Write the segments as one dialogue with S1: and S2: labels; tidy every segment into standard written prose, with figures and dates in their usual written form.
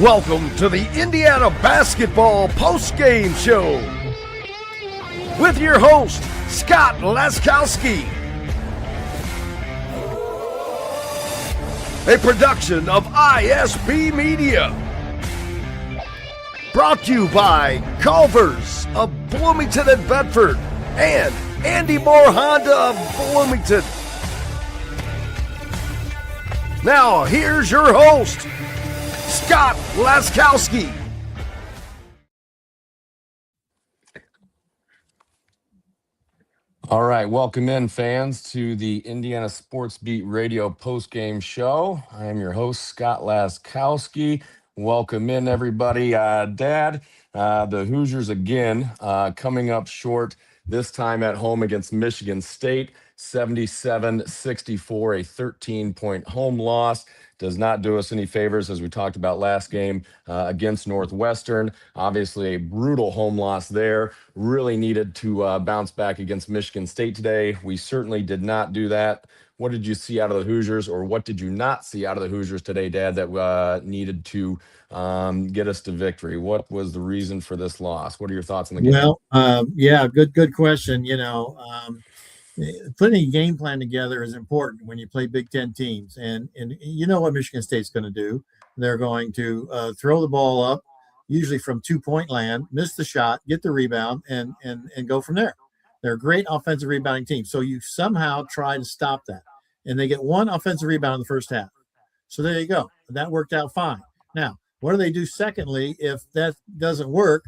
S1: Welcome to the Indiana Basketball Postgame Show with your host, Scott Laskowski. A production of ISB Media. Brought to you by Culver's of Bloomington and Bedford and Andy Moore Honda of Bloomington. Now, here's your host, Scott Laskowski.
S2: All right, welcome in, fans, to the Indiana Sports Beat Radio postgame show. I am your host, Scott Laskowski. Welcome in, everybody. Dad, the Hoosiers again coming up short, this time at home against Michigan State, 77-64, a 13-point home loss. Does not do us any favors, as we talked about last game against Northwestern. Obviously, a brutal home loss there. Really needed to bounce back against Michigan State today. We certainly did not do that. What did you see out of the Hoosiers, or what did you not see out of the Hoosiers today, Dad, that needed to get us to victory? What was the reason for this loss? What are your thoughts on the game?
S3: Well, good question. Putting a game plan together is important when you play Big Ten teams, and you know what Michigan State's going to do. They're going to throw the ball up, usually from 2-point land, miss the shot, get the rebound, and go from there. They're a great offensive rebounding team, so you somehow try to stop that, and they get one offensive rebound in the first half. So there you go. That worked out fine. Now, what do they do secondly if that doesn't work?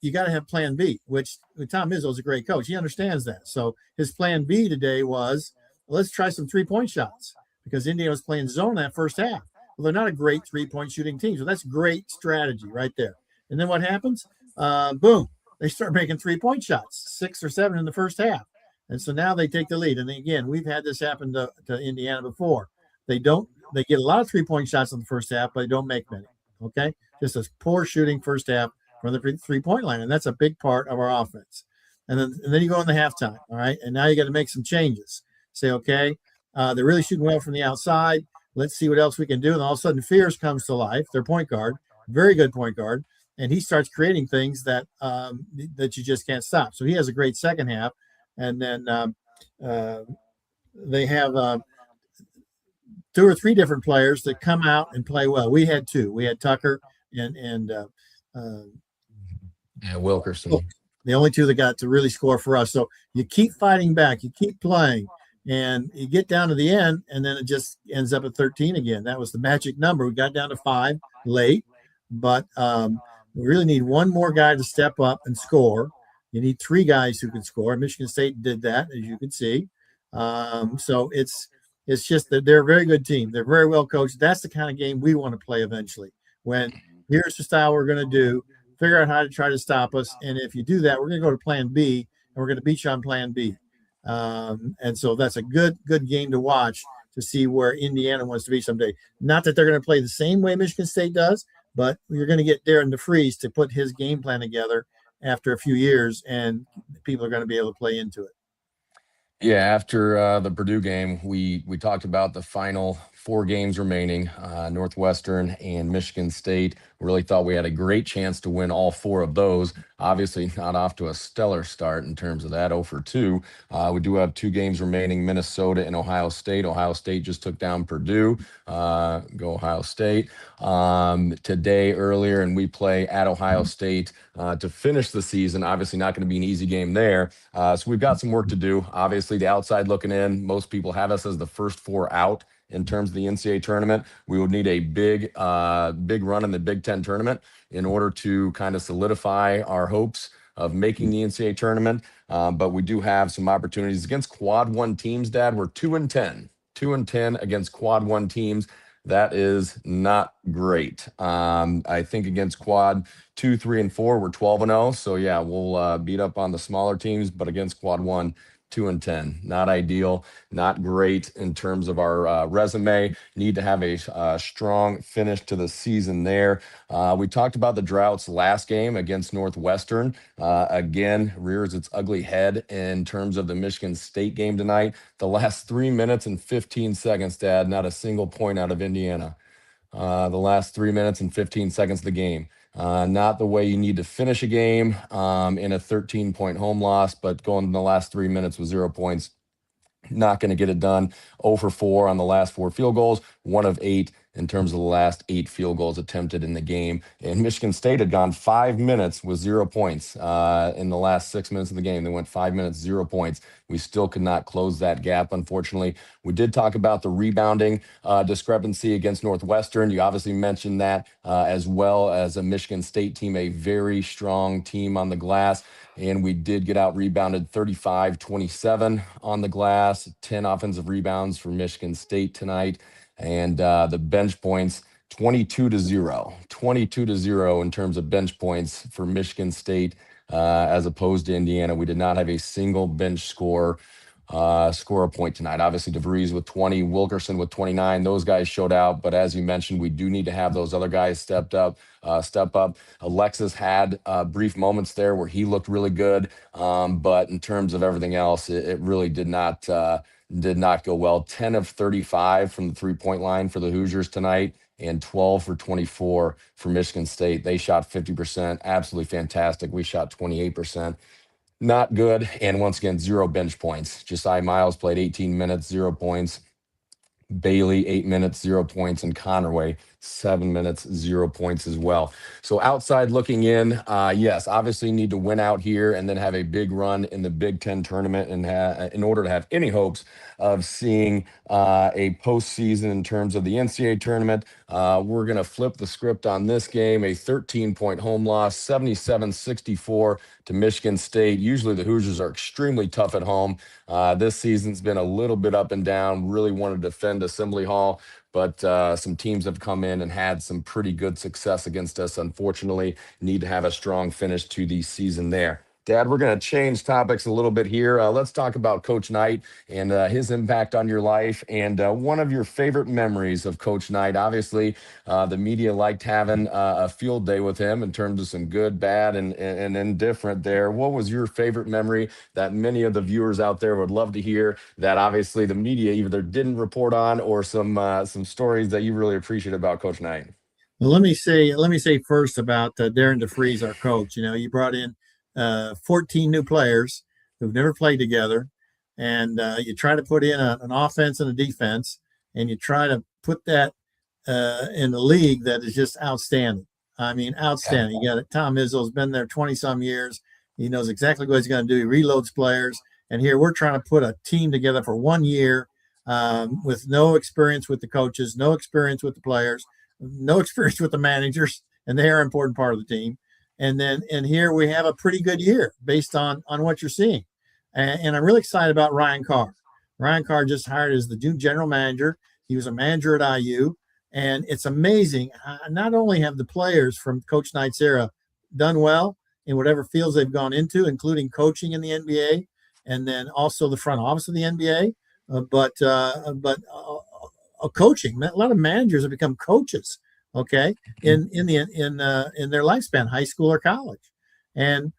S3: You got to have plan B, which Tom Izzo's a great coach. He understands that. So his plan B today was, let's try some 3-point shots, because Indiana was playing zone that first half. Well, they're not a great 3-point shooting team. So that's great strategy right there. And then what happens? Boom, they start making 3-point shots, 6 or 7 in the first half. And so now they take the lead. And again, we've had this happen to Indiana before. They get a lot of 3-point shots in the first half, but they don't make many. Okay. Just a poor shooting first half from the 3-point line, and that's a big part of our offense. And then you go in the halftime, all right? And now you got to make some changes. Say, okay, they're really shooting well from the outside. Let's see what else we can do. And all of a sudden, Fears comes to life, their point guard, very good point guard, and he starts creating things that you just can't stop. So he has a great second half, and then they have 2 or 3 different players that come out and play well. We had 2. We had Tucker and
S2: Wilkerson.
S3: The only 2 that got to really score for us. So you keep fighting back, you keep playing, and you get down to the end, and then it just ends up at 13 again. That was the magic number. We got down to 5 late, but we really need one more guy to step up and score. You need 3 guys who can score. Michigan State did that, as you can see. So it's just that they're a very good team. They're very well coached. That's the kind of game we want to play eventually. When here's the style we're going to do, figure out how to try to stop us. And if you do that, we're going to go to plan B, and we're going to beat you on plan B. And so that's a good game to watch to see where Indiana wants to be someday. Not that they're going to play the same way Michigan State does, but you're going to get Darren DeFries to put his game plan together after a few years, and people are going to be able to play into it.
S2: Yeah, after the Purdue game, we talked about the final 4 games remaining, Northwestern and Michigan State. Really thought we had a great chance to win all 4 of those. Obviously not off to a stellar start in terms of that, 0 for 2. We do have 2 games remaining, Minnesota and Ohio State. Ohio State just took down Purdue. Go Ohio State. Today earlier, and we play at Ohio State to finish the season. Obviously not going to be an easy game there. So we've got some work to do. Obviously the outside looking in, most people have us as the first 4 out in terms of the NCAA tournament. We would need a big run in the Big Ten tournament in order to kind of solidify our hopes of making the NCAA tournament. But we do have some opportunities against quad 1 teams, Dad. We're 2-10 against quad 1 teams. That is not great. I think against quad 2, 3, and 4, we're 12-0. So yeah, we'll beat up on the smaller teams, but against quad 1, 2-10, not ideal, not great in terms of our resume. Need to have a strong finish to the season there. We talked about the droughts last game against Northwestern. Again, rears its ugly head in terms of the Michigan State game tonight. The last 3 minutes and 15 seconds, Dad, not a single point out of Indiana. the last 3 minutes and 15 seconds of the game. Not the way you need to finish a game in a 13-point home loss, but going in the last 3 minutes with 0 points, not going to get it done. 0 for 4 on the last 4 field goals, 1 of 8 in terms of the last 8 field goals attempted in the game. And Michigan State had gone 5 minutes with 0 points in the last 6 minutes of the game. They went 5 minutes, 0 points. We still could not close that gap, unfortunately. We did talk about the rebounding discrepancy against Northwestern. You obviously mentioned that as well as a Michigan State team, a very strong team on the glass. And we did get out rebounded 35-27 on the glass, 10 offensive rebounds for Michigan State tonight. And the bench points, 22-0, 22-0 in terms of bench points for Michigan State as opposed to Indiana. We did not have a single bench score a point tonight. Obviously, DeVries with 20, Wilkerson with 29. Those guys showed out, but as you mentioned, we do need to have those other guys step up. Alexis had brief moments there where he looked really good, but in terms of everything else, it really did not go well. 10 of 35 from the three-point line for the Hoosiers tonight, and 12 for 24 for Michigan State. They shot 50%, absolutely fantastic. We shot 28%. Not good. And once again, 0 bench points. Josiah Miles played 18 minutes, 0 points. Bailey, 8 minutes, 0 points. And Connerway, 7 minutes, 0 points as well. So outside looking in, yes, obviously need to win out here and then have a big run in the Big Ten tournament and in order to have any hopes of seeing a postseason in terms of the NCAA tournament. We're going to flip the script on this game, a 13-point home loss, 77-64 to Michigan State. Usually the Hoosiers are extremely tough at home. This season's been a little bit up and down. Really want to defend Assembly Hall, but some teams have come in and had some pretty good success against us. Unfortunately, need to have a strong finish to the season there. Dad, we're going to change topics a little bit here. Let's talk about Coach Knight and his impact on your life and one of your favorite memories of Coach Knight. Obviously, the media liked having a field day with him in terms of some good, bad, and indifferent there. What was your favorite memory that many of the viewers out there would love to hear that obviously the media either didn't report on or some stories that you really appreciate about Coach Knight?
S3: Well, let me say first about Darren DeVries, our coach. You know, you brought in 14 new players who've never played together, and you try to put in an offense and a defense, and you try to put that in a league that is just outstanding. I mean, outstanding. You got Tom Izzo's been there 20-some years. He knows exactly what he's going to do. He reloads players, and here we're trying to put a team together for 1 year with no experience with the coaches, no experience with the players, no experience with the managers, and they are an important part of the team. And here we have a pretty good year based on what you're seeing. And I'm really excited about Ryan Carr. Ryan Carr just hired as the new general manager. He was a manager at IU. And it's amazing. Not only have the players from Coach Knight's era done well in whatever fields they've gone into, including coaching in the NBA, and then also the front office of the NBA, but coaching. A lot of managers have become coaches. Okay, in their lifespan, high school or college, and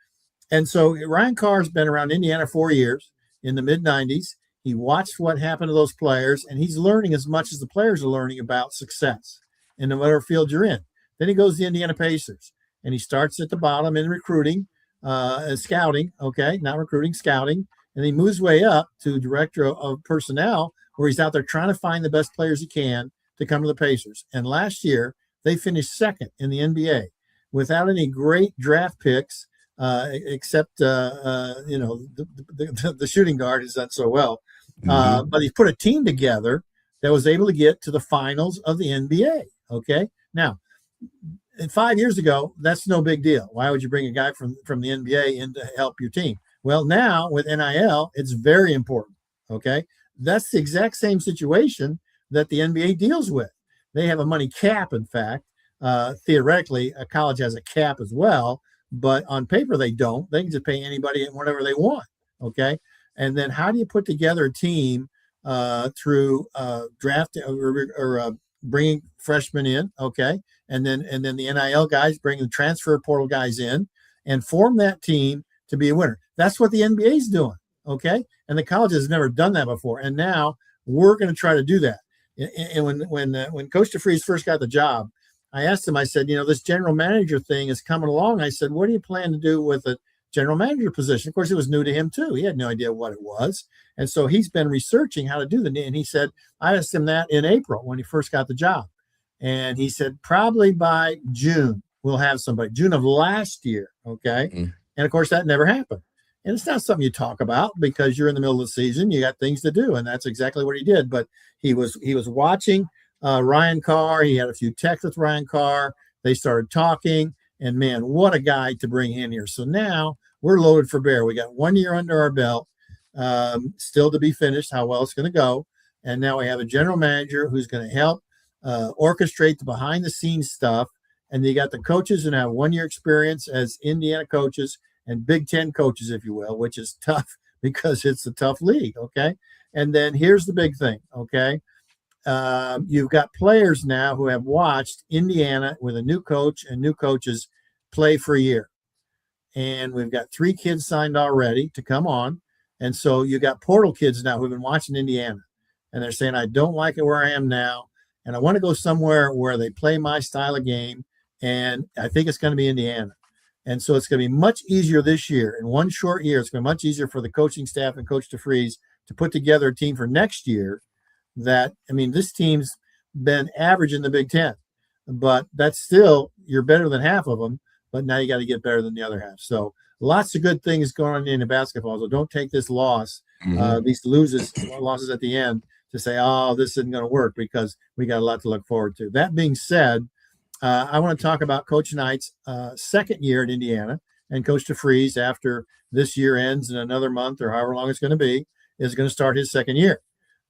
S3: so Ryan Carr's been around Indiana 4 years. In the mid-90s, he watched what happened to those players, and he's learning as much as the players are learning about success in whatever field you're in. Then he goes to the Indiana Pacers, and he starts at the bottom in recruiting, scouting. Okay, not recruiting, scouting, and he moves way up to director of personnel, where he's out there trying to find the best players he can to come to the Pacers. And last year, they finished second in the NBA without any great draft picks, except the shooting guard has done so well. But he put a team together that was able to get to the finals of the NBA. Okay, now, 5 years ago, that's no big deal. Why would you bring a guy from the NBA in to help your team? Well, now with NIL, it's very important. Okay, that's the exact same situation that the NBA deals with. They have a money cap, in fact. Theoretically, a college has a cap as well, but on paper they don't. They can just pay anybody whatever they want, okay? And then how do you put together a team through draft or bringing freshmen in, okay? And then the NIL guys bring the transfer portal guys in and form that team to be a winner. That's what the NBA is doing, okay? And the college has never done that before, and now we're going to try to do that. And when Coach DeFries first got the job, I asked him, I said, this general manager thing is coming along. I said, what do you plan to do with the general manager position? Of course, it was new to him too. He had no idea what it was. And so he's been researching how to do and he said, I asked him that in April when he first got the job. And he said, probably by June, we'll have somebody, June of last year. Okay. Mm-hmm. And of course, that never happened. And it's not something you talk about because you're in the middle of the season. You got things to do. And that's exactly what he did. But he was watching Ryan Carr. He had a few texts with Ryan Carr. They started talking. And, man, what a guy to bring in here. So now we're loaded for bear. We got 1 year under our belt, still to be finished, how well it's going to go. And now we have a general manager who's going to help orchestrate the behind-the-scenes stuff. And you got the coaches who have 1 year experience as Indiana coaches and Big Ten coaches, if you will, which is tough because it's a tough league, okay? And then here's the big thing, okay? You've got players now who have watched Indiana with a new coach and new coaches play for a year. And we've got 3 kids signed already to come on. And so you got portal kids now who've been watching Indiana. And they're saying, I don't like it where I am now. And I want to go somewhere where they play my style of game. And I think it's going to be Indiana. And so it's going to be much easier this year. In 1 short year, it's going to be much easier for the coaching staff and Coach DeFries to put together a team for next year this team's been average in the Big Ten, but that's still, you're better than half of them, but now you got to get better than the other half. So lots of good things going on in basketball. So don't take this loss, these losses at the end to say, oh, this isn't going to work, because we got a lot to look forward to. That being said, I want to talk about Coach Knight's second year at Indiana, and Coach DeFries, after this year ends in another month or however long it's going to be, is going to start his second year.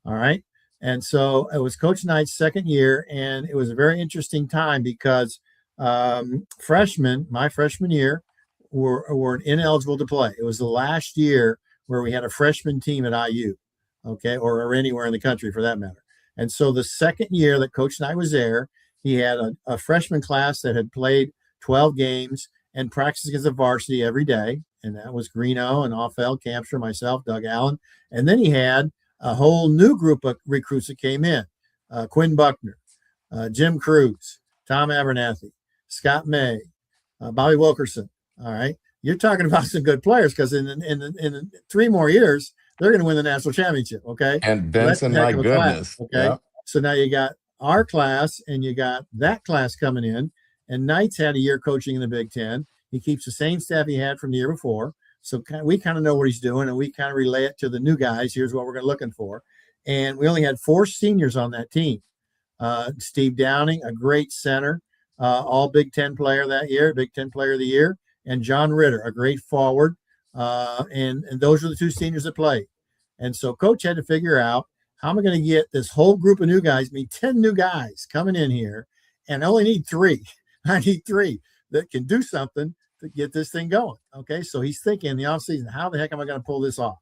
S3: All right. And so it was Coach Knight's second year, and it was a very interesting time because freshmen, my freshman year, were ineligible to play. It was the last year where we had a freshman team at IU, okay, or anywhere in the country for that matter. And so the second year that Coach Knight was there, he had a freshman class that had played 12 games and practiced against the varsity every day. And that was Greeno and Offel, Campster, myself, Doug Allen. And then he had a whole new group of recruits that came in. Quinn Buckner, Jim Cruz, Tom Abernathy, Scott May, Bobby Wilkerson. All right. You're talking about some good players, because in 3 more years, they're going to win the national championship. Okay.
S2: And Benson, my goodness.
S3: Class, okay. Yep. So now you got our class and you got that class coming in, and Knight's had a year coaching in the Big Ten. He keeps the same staff he had from the year before. So we kind of know what he's doing, and we kind of relay it to the new guys. Here's what we're looking for. And we only had 4 seniors on that team. Steve Downing, a great center, all Big Ten player that year, Big Ten player of the year, and John Ritter, a great forward. And those are the 2 seniors that played. And so Coach had to figure out, how am I going to get this whole group of new guys, 10 new guys coming in here, and I only need 3. I need 3 that can do something to get this thing going. Okay. So he's thinking in the offseason, how the heck am I going to pull this off?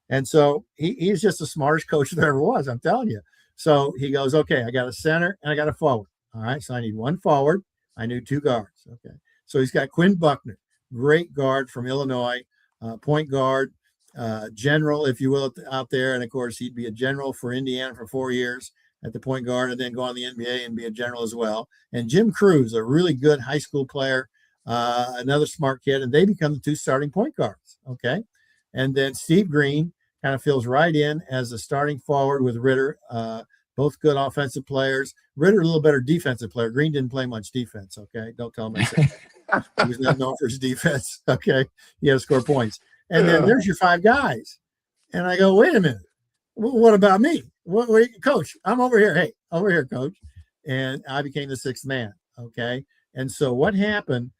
S3: And so he's just the smartest coach there ever was, I'm telling you. So he goes, okay, I got a center and I got a forward. All right. So I need 1 forward. I need 2 guards. Okay. So he's got Quinn Buckner, great guard from Illinois, point guard, general, if you will, out there. And of course, he'd be a general for Indiana for 4 years at the point guard, and then go on the NBA and be a general as well. And Jim Cruz, a really good high school player, another smart kid, and they become the 2 starting point guards. Okay. And then Steve Green kind of fills right in as a starting forward with Ritter, both good offensive players. Ritter, a little better defensive player. Green didn't play much defense. Okay. Don't tell him I said he was not known for his defense. Okay. He had to score points. And then there's your 5 guys. And I go, wait a minute. What about me? Coach, I'm over here. Hey, over here, Coach. And I became the 6th man. Okay. And so what happened,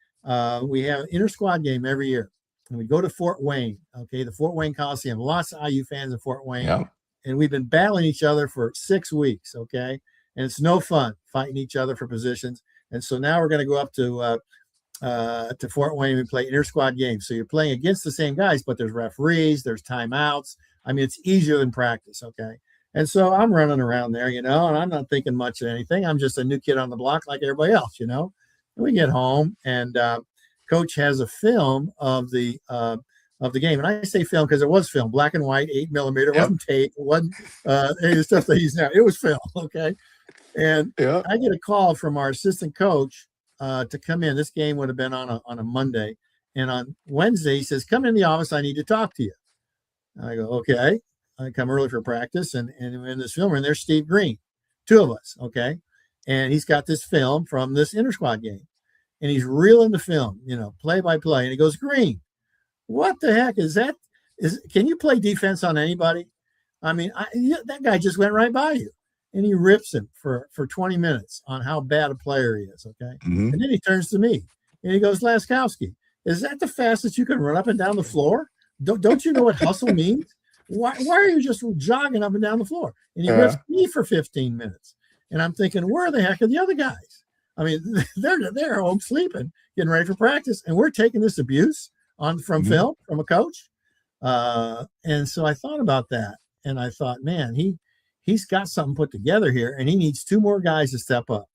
S3: we have an inter-squad game every year. And we go to Fort Wayne. Okay. The Fort Wayne Coliseum. Lots of IU fans in Fort Wayne. Yeah. And we've been battling each other for 6 weeks. Okay. And it's no fun fighting each other for positions. And so now we're going to go up to Fort Wayne and play inter-squad games. So you're playing against the same guys, but there's referees, there's timeouts. I mean, it's easier than practice. Okay. And so I'm running around there, and I'm not thinking much of anything. I'm just a new kid on the block like everybody else, And we get home, and Coach has a film of the of the game. And I say film because it was film, black and white, 8mm. It
S2: Yep.
S3: wasn't tape. It wasn't any of the stuff they use now. It was film. Okay. And
S2: Yeah.
S3: I get a call from our assistant coach to come in. This game would have been on a Monday. And on Wednesday, he says, come in the office. I need to talk to you. I go, okay. I come early for practice. And in this film room, there's Steve Green, two of us. Okay. And he's got this film from this inter-squad game. And he's reeling the film, play by play. And he goes, Green, what the heck is that? Can you play defense on anybody? I mean, that guy just went right by you. And he rips him for 20 minutes on how bad a player he is. Okay.
S2: Mm-hmm.
S3: And then he turns to me and he goes, Laskowski, is that the fastest you can run up and down the floor? Don't you know what hustle means? Why are you just jogging up and down the floor? And he rips me for 15 minutes. And I'm thinking, where the heck are the other guys? I mean, they're home sleeping, getting ready for practice. And we're taking this abuse from film, from a coach. And so I thought about that. And I thought, man, he's got something put together here, and he needs two more guys to step up.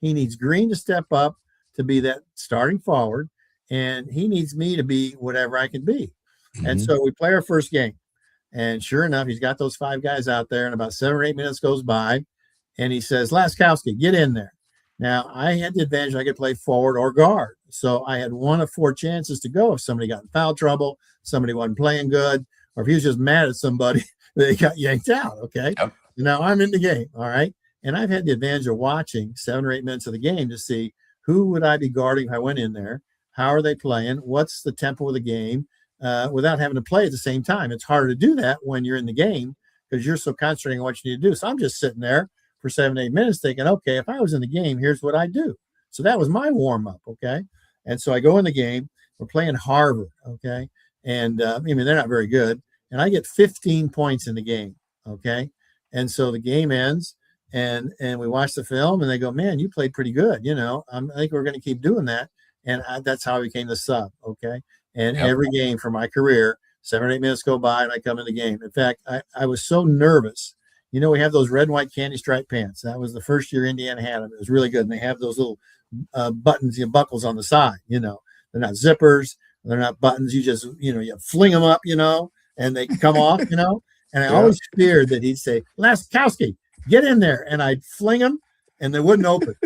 S3: He needs Green to step up to be that starting forward, and he needs me to be whatever I can be. Mm-hmm. And so we play our first game, and sure enough, he's got those 5 guys out there, and about 7 or 8 minutes goes by, and he says, Laskowski, get in there. Now, I had the advantage I could play forward or guard, so I had 1 of 4 chances to go if somebody got in foul trouble, somebody wasn't playing good, or if he was just mad at somebody, they got yanked out, okay? Yep. Now I'm in the game, all right? And I've had the advantage of watching 7 or 8 minutes of the game to see who would I be guarding if I went in there, how are they playing, what's the tempo of the game, without having to play at the same time. It's harder to do that when you're in the game because you're so concentrating on what you need to do. So I'm just sitting there for 7, 8 minutes thinking, okay, if I was in the game, here's what I do. So that was my warm-up, okay? And so I go in the game. We're playing Harvard, okay? And, they're not very good. And I get 15 points in the game, okay? And so the game ends, and we watch the film, and they go, man, you played pretty good. I think we're going to keep doing that. And that's how I became the sub, okay? And every game for my career, 7 or 8 minutes go by, and I come in the game. In fact, I was so nervous. We have those red and white candy stripe pants. That was the first year Indiana had them. It was really good. And they have those little buttons, buckles on the side. They're not zippers. They're not buttons. You just, you fling them up, and they come off, And I always feared that he'd say, Laskowski, get in there. And I'd fling him, and they wouldn't open.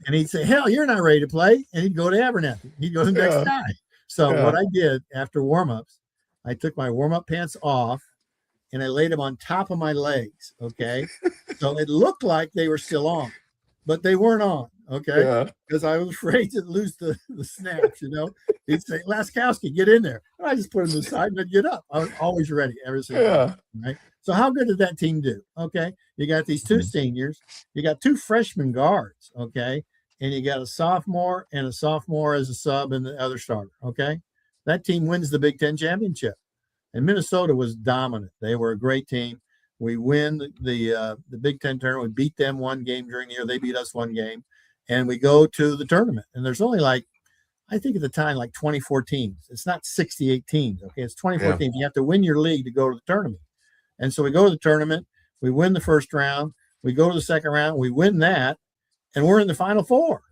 S3: And he'd say, hell, you're not ready to play. And he'd go to Abernathy. He'd go to the next guy. So what I did after warm-ups, I took my warm-up pants off, and I laid them on top of my legs, okay? So it looked like they were still on, but they weren't on, okay? Because I was afraid to lose the snaps, He'd say, Laskowski, get in there. And I just put him aside and I'd get up. I was always ready every single time, right? So how good did that team do? Okay, you got these 2 seniors. You got 2 freshman guards, okay? And you got a sophomore and a sophomore as a sub and the other starter, okay? That team wins the Big Ten championship. And Minnesota was dominant. They were a great team. We win the Big Ten tournament. We beat them 1 game during the year. They beat us 1 game. And we go to the tournament. And there's only I think at the time, 24 teams. It's not 68 teams, okay? It's 24 teams. You have to win your league to go to the tournament. And so we go to the tournament. We win the first round. We go to the second round. We win that. And we're in the Final Four.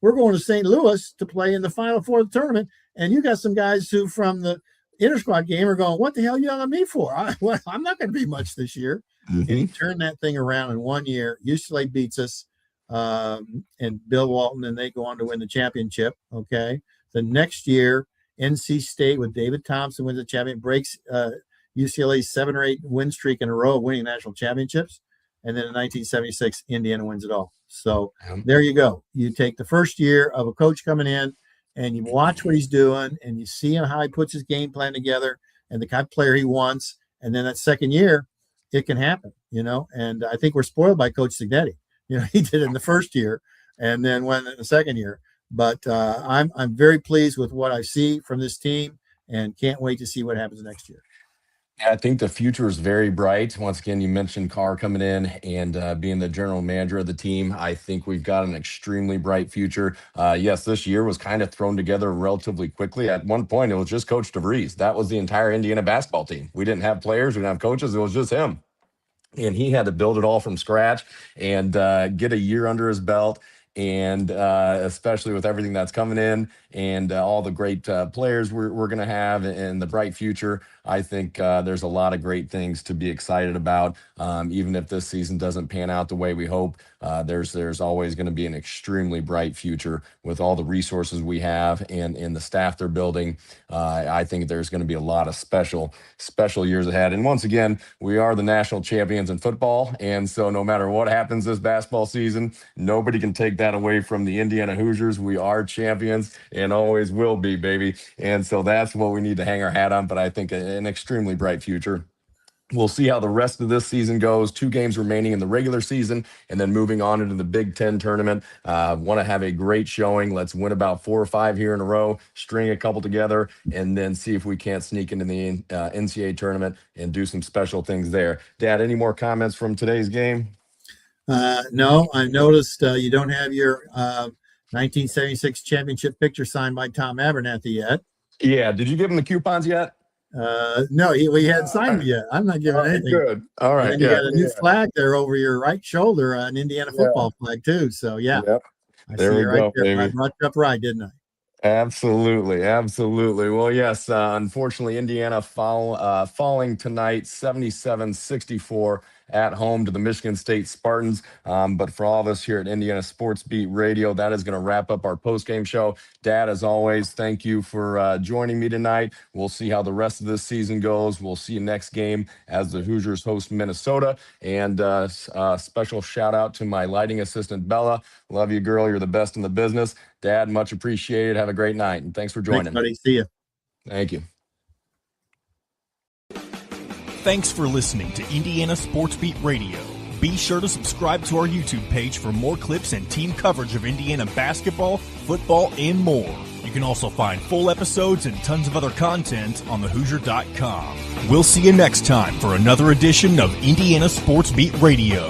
S3: We're going to St. Louis to play in the Final Four of the tournament. And you got some guys who from the inter-squad game are going, what the hell are you yelling at me for? I'm not going to be much this year. Mm-hmm. And he turned that thing around in 1 year. UCLA beats us, and Bill Walton, and they go on to win the championship, okay? The next year, NC State with David Thompson wins the championship, breaks UCLA's 7 or 8 win streak in a row of winning national championships. And then in 1976, Indiana wins it all. So there you go. You take the first year of a coach coming in, and you watch what he's doing, and you see how he puts his game plan together and the kind of player he wants. And then that second year, it can happen, And I think we're spoiled by Coach Signetti. He did it in the first year and then went in the second year. But I'm very pleased with what I see from this team and can't wait to see what happens next year.
S2: I think the future is very bright. Once again, you mentioned Carr coming in and being the general manager of the team. I think we've got an extremely bright future. Yes, this year was kind of thrown together relatively quickly. At one point, it was just Coach DeVries. That was the entire Indiana basketball team. We didn't have players. We didn't have coaches. It was just him. And he had to build it all from scratch and get a year under his belt. and especially with everything that's coming in and all the great players we're going to have and the bright future. I think there's a lot of great things to be excited about. Even if this season doesn't pan out the way we hope, there's always going to be an extremely bright future with all the resources we have and the staff they're building. I think there's going to be a lot of special years ahead. And once again, we are the national champions in football. And so no matter what happens this basketball season, nobody can take that away from the Indiana Hoosiers. We are champions and always will be, baby. And so that's what we need to hang our hat on. But I think an extremely bright future. We'll see how the rest of this season goes. 2 games remaining in the regular season, and then moving on into the Big Ten tournament. Want to have a great showing. Let's win about 4 or 5 here in a row, string a couple together, and then see if we can't sneak into the NCAA tournament and do some special things there. Dad, any more comments from today's game?
S3: No, I noticed you don't have your 1976 championship picture signed by Tom Abernathy yet.
S2: Yeah, did you give him the coupons yet?
S3: No, we hadn't signed it yet. I'm not giving anything.
S2: Good. All right.
S3: And you got a new flag there over your right shoulder, an Indiana football flag too. So
S2: Yep.
S3: I
S2: There
S3: see
S2: we
S3: you right
S2: go,
S3: there.
S2: baby.
S3: I brought you up right, didn't I?
S2: Absolutely. Well, yes, unfortunately, Indiana falling tonight 77-64 at home to the Michigan State Spartans. But for all of us here at Indiana Sports Beat Radio, that is going to wrap up our postgame show. Dad, as always, thank you for joining me tonight. We'll see how the rest of this season goes. We'll see you next game as the Hoosiers host Minnesota. And special shout out to my lighting assistant, Bella. Love you, girl. You're the best in the business. Dad, much appreciated. Have a great night. And thanks for joining.
S3: Thanks, buddy. See you.
S2: Thank you.
S4: Thanks for listening to Indiana Sports Beat Radio. Be sure to subscribe to our YouTube page for more clips and team coverage of Indiana basketball, football, and more. You can also find full episodes and tons of other content on thehoosier.com. We'll see you next time for another edition of Indiana Sports Beat Radio.